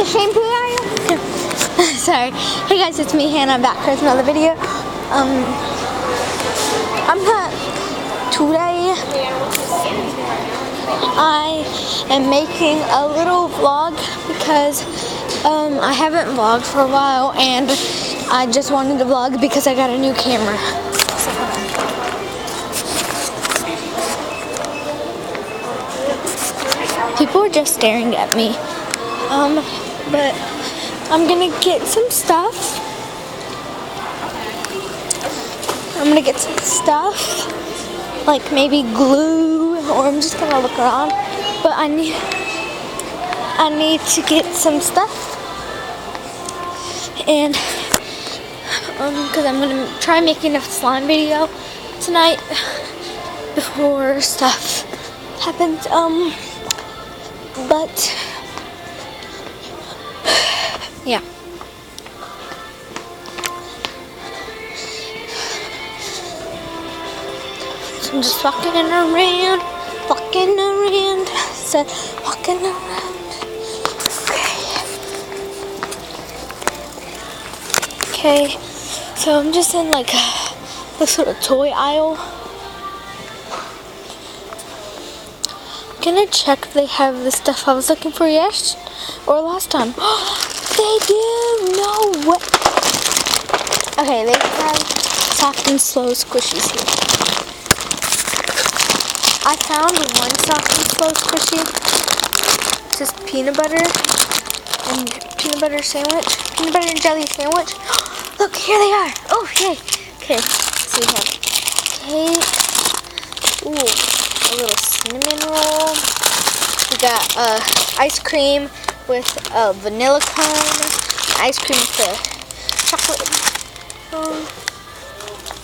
shampoo aisle? Sorry. Hey guys, it's me, Hannah. I'm back with another video. Today I am making a little vlog because I haven't vlogged for a while and I just wanted to vlog because I got a new camera. People are just staring at me. But I'm gonna get some stuff. I'm gonna get some stuff, like maybe glue, or I'm just gonna look around. But I need to get some stuff, and because I'm gonna try making a slime video tonight before stuff happens. But yeah. So I'm just walking around, so walking around. Okay, so I'm just in like this sort of toy aisle. I'm gonna check if they have the stuff I was looking for last time. They do! No way! Okay, they have soft and slow squishies here. I found one soft and slow squishy. Just peanut butter and peanut butter and jelly sandwich. Look, here they are! Oh, yay! Okay, so we have cake. Ooh, a little cinnamon roll. We got ice cream with a vanilla cone, ice cream with a chocolate cone.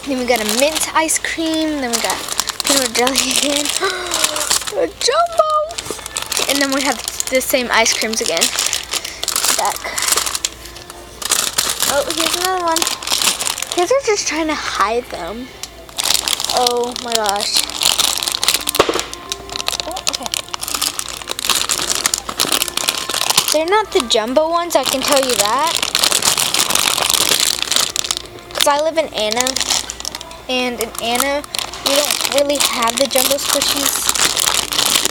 Then we got a mint ice cream. Then we got peanut jelly again. A jumbo! And then we have the same ice creams again. Back. Oh, here's another one. Kids are just trying to hide them. Oh my gosh. They're not the jumbo ones, I can tell you that. Because I live in Anna. And in Anna, we don't really have the jumbo squishies.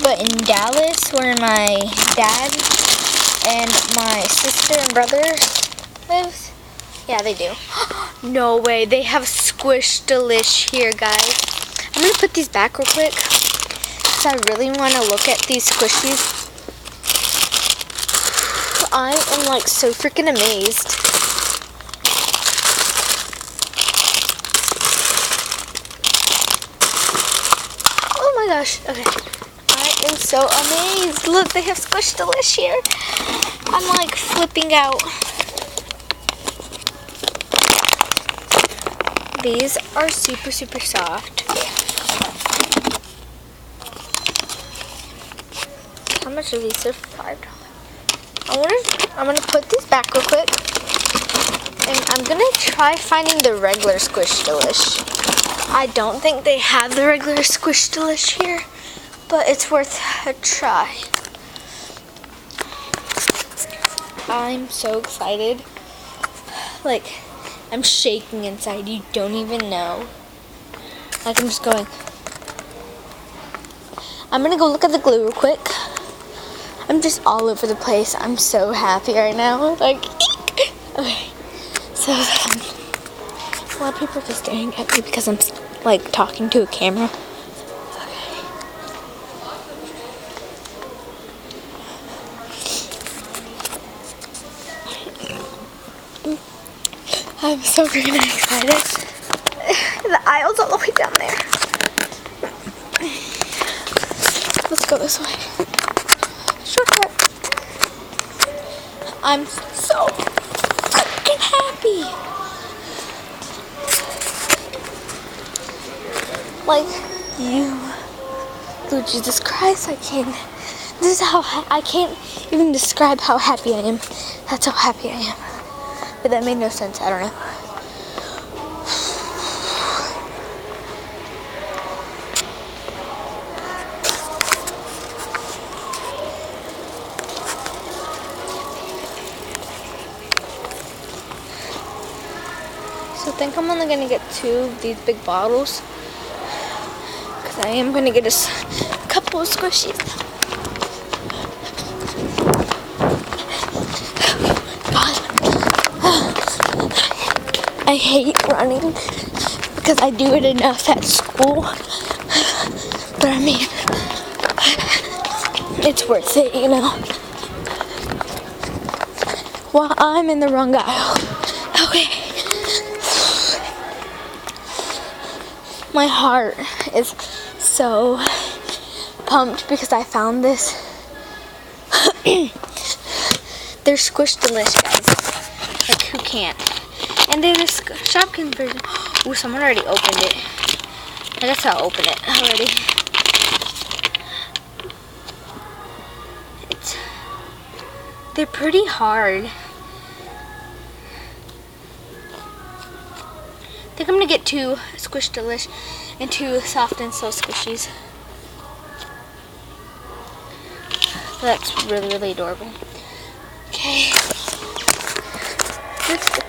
But in Dallas, where my dad and my sister and brother lives, yeah, they do. No way, they have Squish Delish here, guys. I'm going to put these back real quick. Because I really want to look at these squishies. I am like so freaking amazed. Oh my gosh. Okay. I am so amazed. Look, they have Squish Delish here. I'm like flipping out. These are super, super soft. How much are these? They're $5. I'm gonna put these back real quick, and I'm gonna try finding the regular Squish Delish. I don't think they have the regular Squish Delish here, but it's worth a try. I'm so excited. Like, I'm shaking inside. You don't even know. Like, I'm just going. I'm gonna go look at the glue real quick. I'm just all over the place. I'm so happy right now. Like, eek. Okay. So, a lot of people are just staring at me because I'm like talking to a camera. Okay. I'm so freaking excited. The aisle's all the way down there. Let's go this way. Shortcut. I'm so freaking happy. Like, Lord Jesus Christ, I can't. This is how I can't even describe how happy I am. That's how happy I am. But that made no sense. I don't know. think I'm only gonna get 2 of these big bottles. Because I am gonna get a couple of squishies. God. I hate running because I do it enough at school. But I mean, it's worth it, you know. Well, I'm in the wrong aisle. Okay. My heart is so pumped because I found this. They're Squish-Delish, guys. Like, who can't? And they're the Shopkins version. Ooh, someone already opened it. I guess I'll open it already. They're pretty hard. I think I'm gonna get 2 Squish-Delish and 2 Soft and So Squishies. That's really, really adorable. Okay. Let's go.